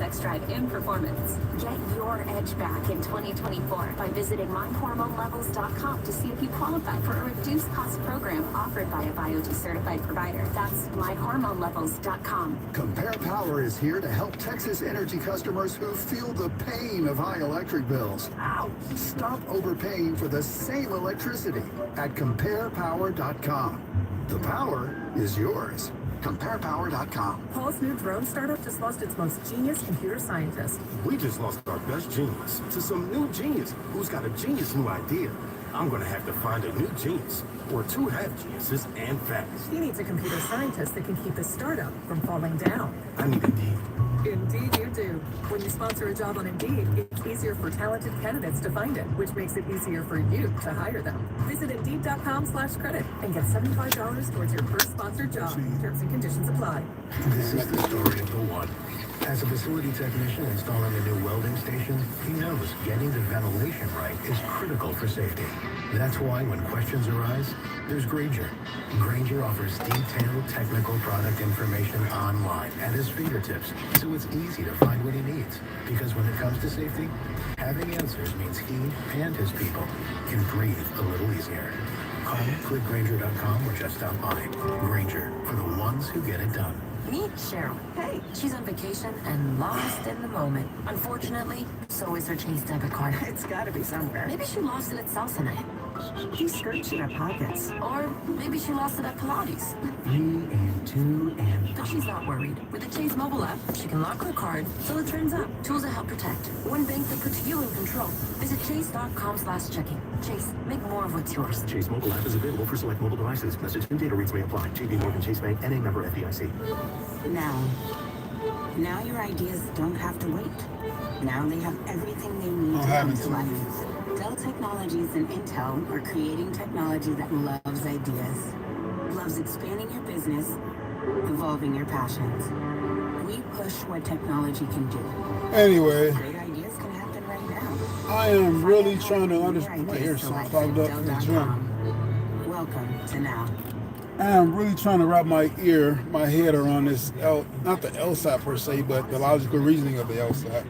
X-Drive in performance. Get your edge back in 2024 by visiting myhormonelevels.com to see if you qualify for a reduced cost program offered by a Biote certified provider. That's myhormonelevels.com. Compare Power is here to help Texas Energy customers who feel the pain of high electric bills. Ow! Stop overpaying for the same electricity at comparepower.com. The power is yours. Comparepower.com. Paul's new drone startup just lost its most genius computer scientist. We just lost our best genius to some new genius who's got a genius new idea. I'm gonna have to find a new genius, or two have geniuses and fast. He needs a computer scientist that can keep his startup from falling down. I need Indeed. Indeed you do. When you sponsor a job on Indeed, it's easier for talented candidates to find it, which makes it easier for you to hire them. Visit Indeed.com/credit and get $75 towards your first sponsored job. Terms and conditions apply. This is the story of the one. As a facility technician installing a new welding station, he knows getting the ventilation right is critical for safety. That's why when questions arise, there's Grainger. Grainger offers detailed technical product information online at his fingertips, so it's easy to find what he needs. Because when it comes to safety, having answers means he and his people can breathe a little easier. Call, click Grainger.com, or just stop by. Grainger, for the ones who get it done. Meet Cheryl. Hey, she's on vacation and lost in the moment. Unfortunately, so is her Chase debit card. It's gotta be somewhere. Maybe she lost it at Samsonite. These skirts in her pockets. Or maybe she lost it at Pilates. 3 and 2 and... But she's not worried. With the Chase mobile app, she can lock her card till it turns up. Tools that help protect. One bank that puts you in control. Visit chase.com/checking. Chase, make more of what's yours. Chase mobile app is available for select mobile devices. Message and data rates may apply. JP Morgan Chase Bank, NA member FDIC. Now your ideas don't have to wait. Now they have everything they need to having come to life. Dell Technologies and Intel are creating technology that loves ideas, loves expanding your business, evolving your passions. We push what technology can do. Anyway, Great ideas can happen right now. I am really trying to understand. My ears so clogged up from the gym. Welcome to Now. I am really trying to wrap my head around this, not the LSAT per se, but the logical reasoning of the LSAT.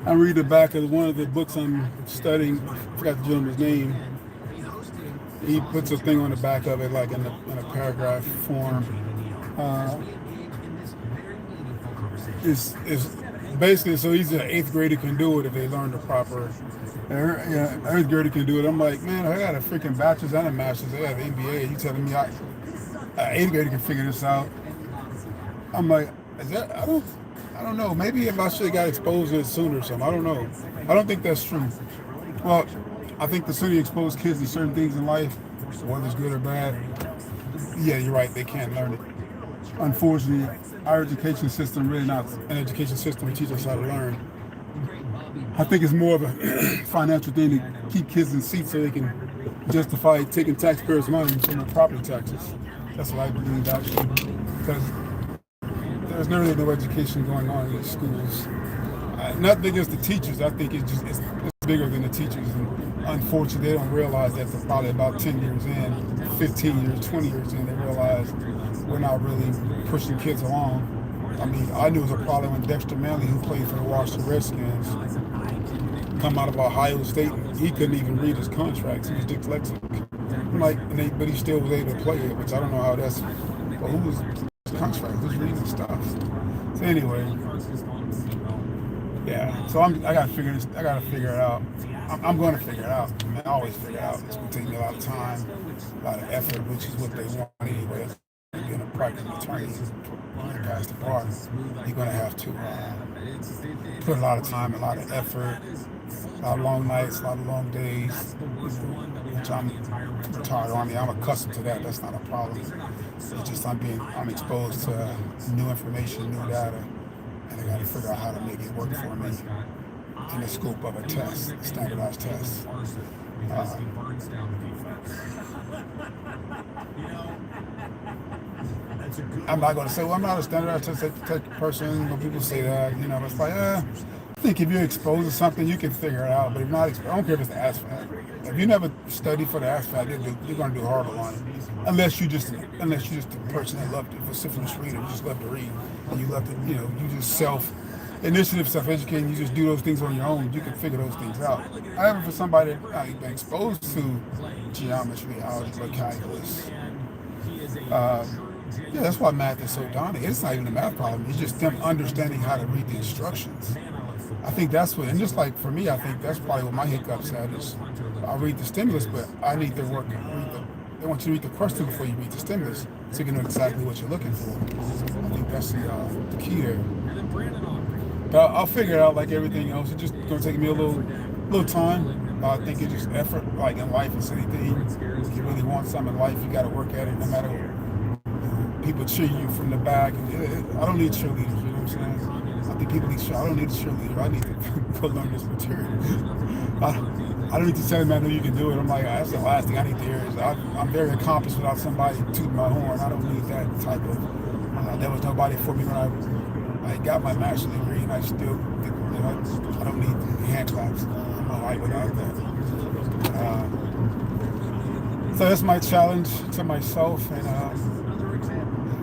I read the back of one of the books I'm studying. I forgot the gentleman's name. He puts a thing on the back of it, like in a paragraph form. It's basically so easy an 8th grader can do it if they learn the proper. Yeah, 8th grader can do it. I'm like, man, I got a freaking bachelor's and a master's. I have an MBA. You telling me an 8th grader can figure this out? I'm like, is that? I don't know. Maybe if I should have got exposed to it sooner or something. I don't know. I don't think that's true. Well, I think the sooner you expose kids to certain things in life, whether it's good or bad, yeah, you're right. They can't learn it. Unfortunately, our education system really not an education system to teach us how to learn. I think it's more of a financial thing to keep kids in seats so they can justify taking taxpayers' money from their property taxes. That's what I believe actually, because there's nearly no education going on in these schools. Nothing against the teachers. I think it's bigger than the teachers. And unfortunately, they don't realize that they're probably about 10 years in, 15 years, 20 years in, they realize we're not really pushing kids along. I mean, I knew it was a problem when Dexter Manley, who played for the Washington Redskins, come out of Ohio State, and he couldn't even read his contracts. He was dyslexic. But he still was able to play it, which I don't know how that's. Well, who was his contract? Who's reading stuff? So anyway, yeah. So I gotta figure it out. I'm going to figure it out. I mean, I always figure it out. It's going to take me a lot of time, a lot of effort, which is what they want anyway. Being a practicing attorney, past the bar, you're going to have to put a lot of time, a lot of effort, a lot of long nights, a lot of long days, which I'm retired on. I'm accustomed to that. That's not a problem. It's just I'm exposed to new information, new data, and I got to figure out how to make it work for me in the scope of a test, a standardized test. I'm not going to say, well, I'm not a standardized test person. When people say that, but it's like, think if you're exposed to something, you can figure it out. But if not, I don't care if it's the ASVAB. If you never study for the ASVAB, you're going to do horrible on it. Unless you're just a person that loved it, vociferous reader, you just love to read, and you love to, you just self-initiative, self-educating. You just do those things on your own. You can figure those things out. However, for somebody that been exposed to geometry, algebra, calculus, yeah, that's why math is so daunting. It's not even a math problem. It's just them understanding how to read the instructions. I think that's what, and just like for me, I think that's probably what my hiccups at is I read the stimulus, but I need to they want you to read the question before you read the stimulus so you can know exactly what you're looking for. I think that's the key there. But I'll figure it out like everything else. It's just going to take me a little time. I think it's just effort, like in life, it's anything. If you really want something in life, you got to work at it no matter what. People cheer you from the back. I don't need cheerleaders, you know what I'm saying? I think people need I don't need a cheerleader. I need to go learn this material. I don't need to tell them I know you can do it. I'm like, that's the last thing I need to hear is I'm very accomplished without somebody tooting my horn. I don't need that type of, there was nobody for me when I got my master's degree, and I still, I don't need hand claps. I'm all right without that. So that's my challenge to myself, and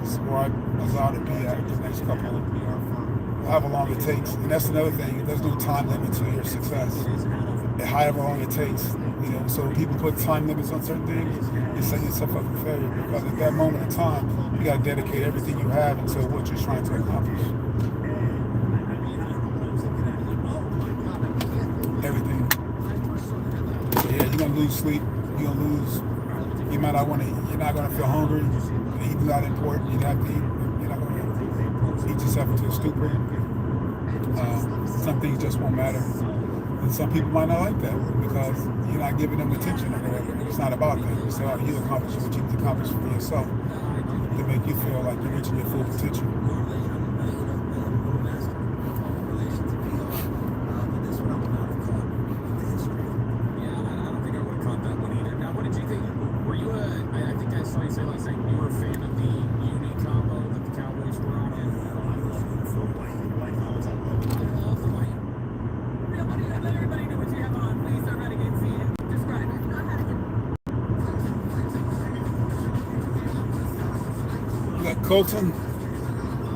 it's where I desire to be at the next couple of however long it takes. And that's another thing, there's no time limit to your success. However long it takes, so when people put time limits on certain things, you're setting yourself up for failure, because at that moment in time, you got to dedicate everything you have into what you're trying to accomplish. Everything. Yeah, you're going to lose sleep, you're going to lose, you might not want to, you're not going to feel hungry, eating's not important, you have to eat, you're not going to eat yourself into a stupor. Some things just won't matter. And some people might not like that because you're not giving them attention or whatever. It's not about them. It's about you accomplishing what you need to accomplish for yourself to make you feel like you're reaching your full potential. Colton,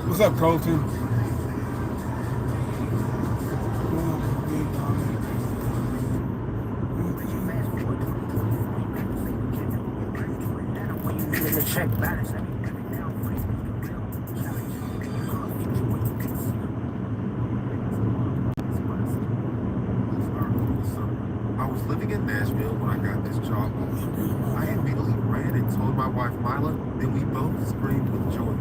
what's up, Colton? I was living in Nashville when I got this job. I immediately ran and told my wife Mila, then we both screamed with joy.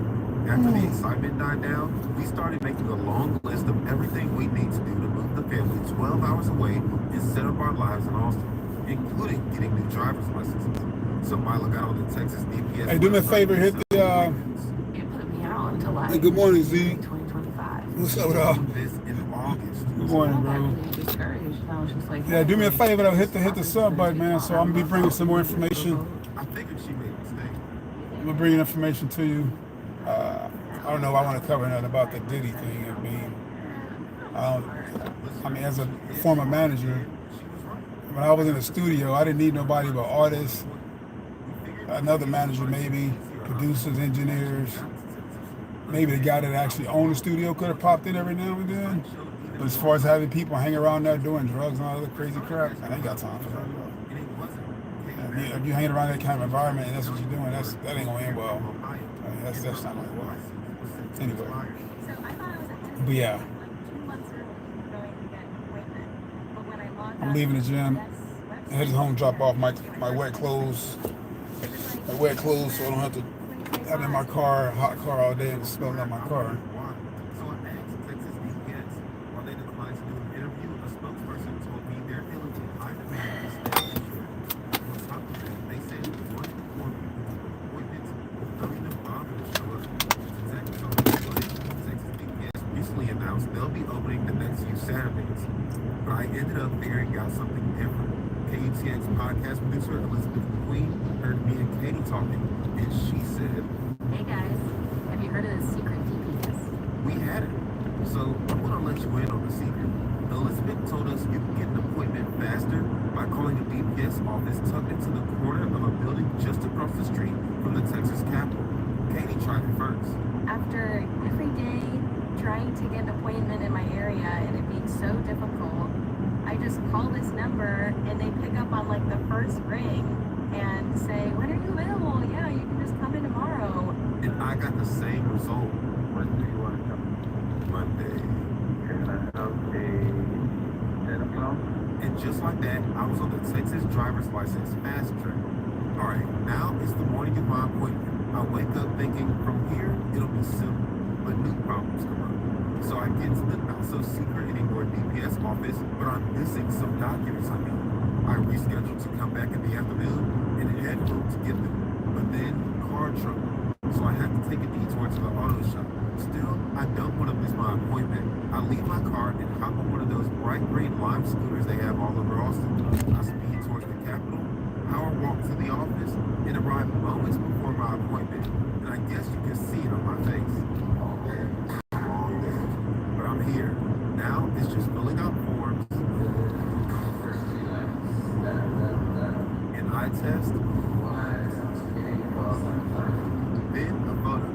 After the excitement died down, we started making a long list of everything we need to do to move the family 12 hours away and set up our lives in Austin, including getting new driver's licenses. So Mila got on the Texas DPS. Hey, do me a favor, hit the It put me out until hey, good morning, Z. 2025. What's up with all? This in August. Good morning, bro. Discouraged. I was just like, Yeah, do me a favor though, hit the sub button, man. So I'm gonna be bringing some more information. I figured she made a mistake. I'm gonna bring information to you. I don't know if I want to cover nothing about the Diddy thing and being. I mean, as a former manager, when I was in the studio, I didn't need nobody but artists, another manager maybe, producers, engineers, maybe the guy that actually owned the studio could have popped in every now and then. But as far as having people hang around there doing drugs and all other crazy crap, I ain't got time for that, bro. If you hang around that kind of environment and that's what you're doing, that ain't gonna end well. I mean, that's not gonna work. Anyway, but yeah, I'm leaving the gym and headed home, drop off my wet clothes, so I don't have to have it in my car, hot car all day and smelling out my car. So I asked Texas DPS, while they declined to do an interview, a spokesperson told me they're dealing with high demand. On top of that, they said it was one to four appointments, don't even bother to show up. Texas DPS recently announced they'll be opening the next few Saturdays, but I ended up figuring out something different. KUTX podcast producer Elizabeth McQueen heard me and Katie talking, and she said, hey guys, have you heard of the secret DPS? we had it. So I'm gonna let you in on the secret. office tucked into the corner of a building just across the street from the Texas Capitol. Katie tried it first. After every day trying to get an appointment in my area and it being so difficult, I just call this number and they pick up on like the first ring and say, when are you available? Yeah, you can just come in tomorrow. And I got the same result. When do you want to come? Monday. Can I have a 10 o'clock? And just like that, I was on the Texas driver's license fast track. Alright, now it's the morning of my appointment. I wake up thinking from here it'll be simple, but new problems come up. So I get to the not so secret anymore DPS office, but I'm missing some documents I need. I reschedule to come back in the afternoon and head home to get them. But then car trouble. So I have to take a detour to the auto shop. Still, I don't want to miss my appointment. I leave my car and hop on one of those bright green lime scooters they have all over Austin. I speed towards the Capitol, power walk to the office, and arrive moments before my appointment. And I guess you can see it on my face. But I'm here. Now it's just filling out forms, an eye test, then a photo.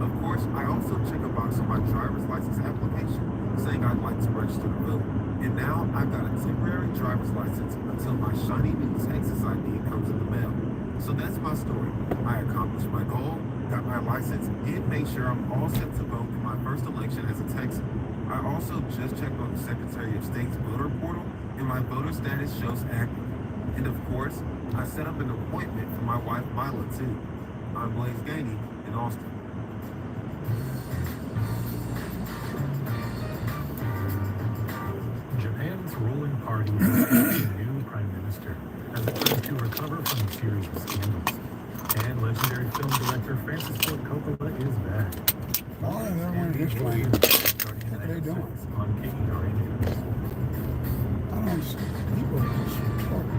Of course, I also check a box on my driver's license application saying I'd like to register to vote. And now I've got a temporary driver's license until my shiny new Texas ID comes in the mail. So that's my story. I accomplished my goal, got my license, and made sure I'm all set to vote in my first election as a Texan. I also just checked on the Secretary of State's voter portal, and my voter status shows active. And of course, I set up an appointment for my wife Mila too. I'm Blaze Gainey in Austin. Japan's ruling party has a new prime minister as it tries to recover from a series of scandals. And legendary film director Francis Ford Coppola is back. Oh, everyone is playing. What are they doing? On KERA News. I don't understand. People are just trouble.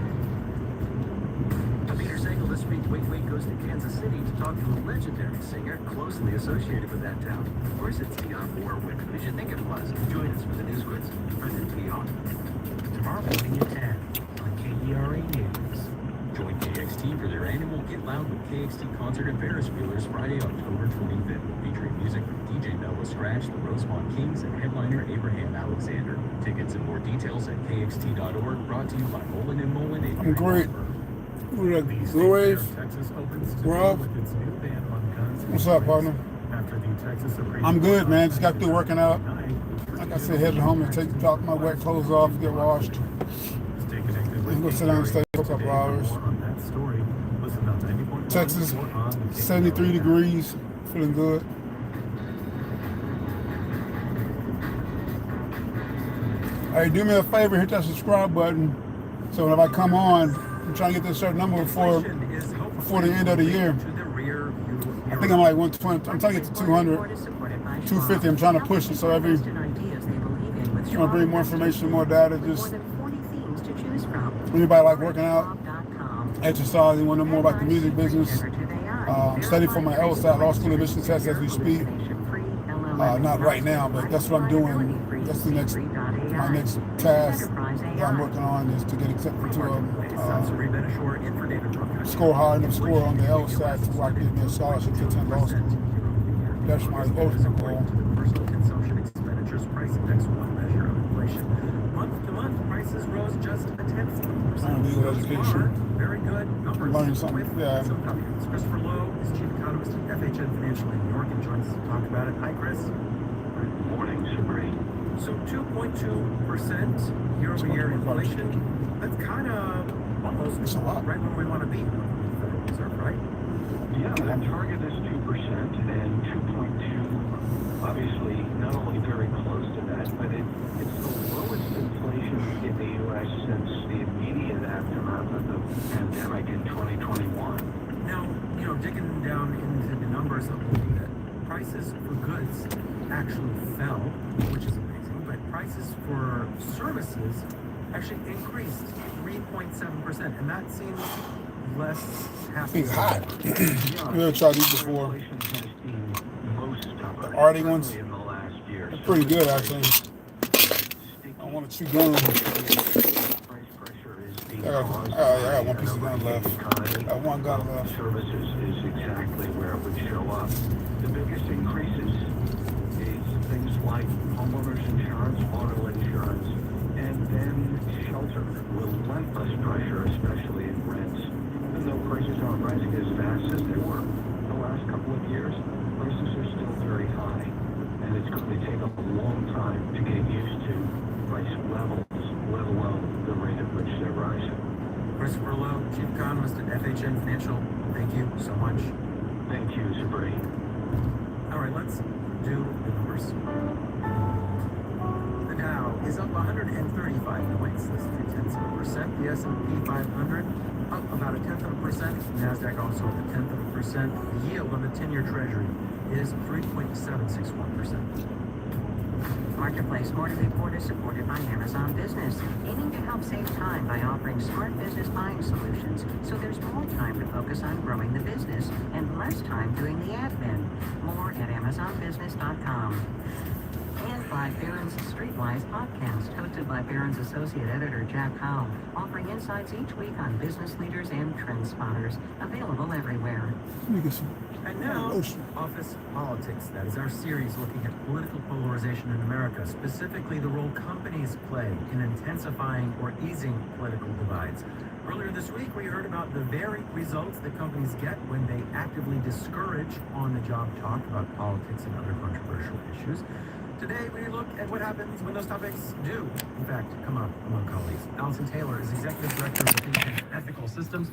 Peter Sagal this week, Wait goes to Kansas City to talk to a legendary singer closely associated with that town. Of course, it's Dionne Warwick. Did you think it was? Join us for the news quiz. President Dionne. Tomorrow morning at 10 on KERA News. Join KXT for their annual Get Loud with KXT concert at Ferris Wheelers Friday, October 25th, featuring music from DJ Melba Scratch, the Rosemont Kings, and headliner Abraham Alexander. Tickets and more details at KXT.org, brought to you by Mullen & Mullen. I'm great. We're at Blue Wave. Rob. What's up, partner? I'm good, man. Just got through working out. Like I said, heading home and drop my wet clothes off, get washed. And go sit down and stay for a couple hours. Texas, 73 degrees, feeling good. Hey, do me a favor, hit that subscribe button. So when I come on, I'm trying to get this certain number before the end of the year. I think I'm like 120. I'm trying to get to 200, 250. I'm trying to push it so every. I'm trying to bring more information, more data. Just anybody like working out, exercising, want to know more about the music business. I'm studying for my LSAT law school admission test as we speak. Not right now, but that's what I'm doing. That's the next. My next task that I'm working on is to get accepted to score high enough score on the LSAT so I can get me a scholarship to attend law school. That's my ultimate goal. Personal consumption expenditures price index, one measure of inflation. Month to month, prices rose just a 0.1%. Legal education. Very good. Numbers. Learning something. Yeah. Christopher Lowe is chief economist at FHN Financial in New York and joins us to talk about it. Hi, Chris. Good morning, Sabrina. So 2.2% year-over-year inflation. That's kind of almost right where we want to be. Federal Reserve, right? Yeah, the target is 2% and 2.2. Obviously, not only very close to that, but it's the lowest inflation in the U.S. since the immediate aftermath of the pandemic in 2021. Now, digging down into the numbers a little bit, prices for goods actually fell, which is amazing, but prices for services actually increased 3.7%, and that seems less happy. It's hot. We've tried these before. The Arctic ones. They're pretty good, actually. I want to chew gum. Price pressure is being I caused got one by piece of an gum left. economy. Got one gum left. Services is exactly where it would show up. The biggest increases is things like homeowners insurance, auto insurance, and then shelter. Relentless pressure, especially in rents. Even though prices aren't rising as fast as they were the last couple of years, prices are still very high. And it's going to take a long time to get used to price levels, let alone the rate at which they're rising. Christopher Lowe, Chief Economist at FHN Financial. Thank you so much. Thank you, Zabri. All right, let's do the numbers. The Dow is up 135 points. That's 0.3%. The S&P 500 up about 0.1%. NASDAQ also up 0.1%. The yield on the 10-year Treasury is 3.761%. Marketplace More to Report is supported by Amazon Business, aiming to help save time by offering smart business buying solutions so there's more time to focus on growing the business and less time doing the admin. More at AmazonBusiness.com. And by Barron's Streetwise podcast, hosted by Barron's Associate Editor Jack Howe, offering insights each week on business leaders and trend spotters, available everywhere. And now, Office Politics. That is our series looking at political polarization in America, specifically the role companies play in intensifying or easing political divides. Earlier this week, we heard about the varied results that companies get when they actively discourage on-the-job talk about politics and other controversial issues. Today, we look at what happens when those topics do, in fact, come up among colleagues. Allison Taylor is Executive Director of the think tank Ethical Systems.